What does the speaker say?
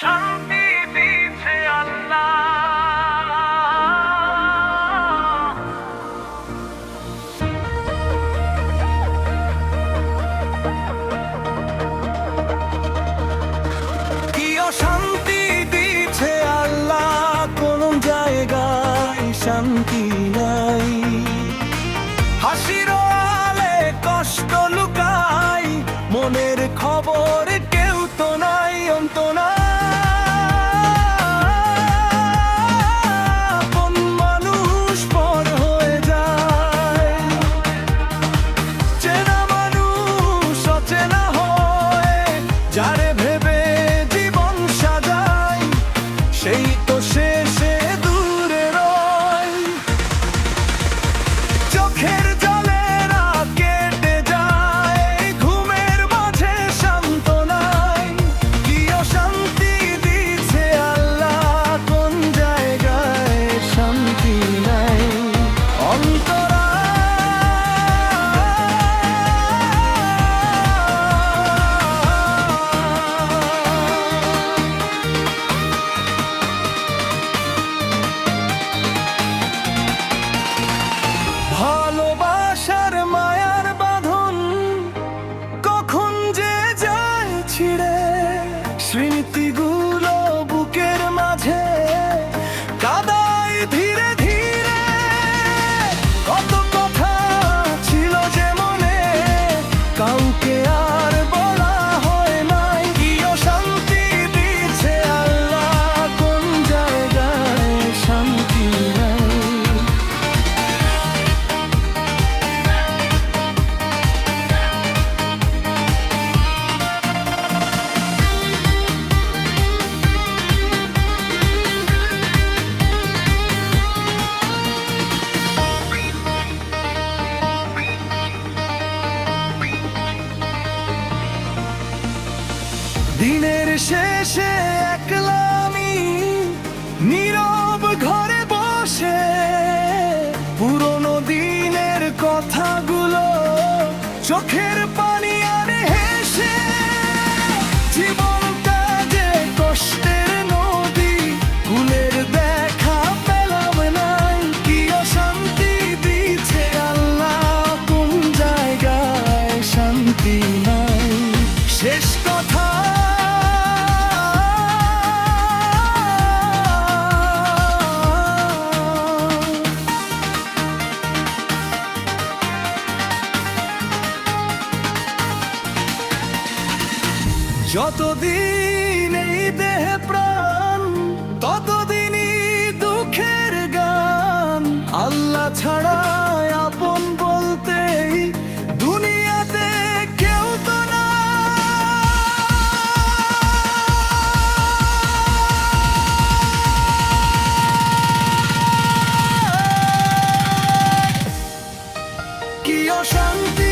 শান্তি দিয়েছে আল্লাহ। কি অশান্তি দিয়েছে আল্লাহ, কোন জায়গায় শান্তি নাই। হাসির আলে কষ্ট লুকাই, মনের খবর কেউ তো নাই, অন্ত নাই। আপন মানুষ পর হয়ে যায়, চেনা মানুষ অচেনা হয়। যারে ভেবে জীবন সাজায়, সেই তো শেষে দূরে রয়। চোখের জলেরা কেটে যায়, ঘুমের মাঝে শান্ত নাই। কি অশান্তি দিছে আল্লাহ, কোন জায়গায় শান্তি নাই। অন্তরা ভালোবাসার মায়ার বাঁধন কখন যে যায় ছিঁড়ে, স্মৃতিগুলো বুকের মাঝে কাদায় ধীরে ধীরে। কত কথা ছিল যে মনে, কাউকে আর বলা হয় নাই। কি অশান্তি দিছে আল্লাহ, কোন জায়গায় শান্তি নাই। দিনের শেষে একলা আমি নীরব ঘরে বসে, পুরনো দিনের কথাগুলো চোখের পানি আনে হেসে। জীবনটা যে কষ্টের নদী, কুলের দেখা পেলাম নাই। কি অশান্তি দিছে আল্লাহ, কোন জায়গায় শান্তি নাই। শেষ কথা যতদিন এই দেহে প্রাণ, ততদিনই দুঃখের গান। আল্লাহ ছাড়া আপন বলতেই দুনিয়াতে কেউ তো না। কি অশান্তি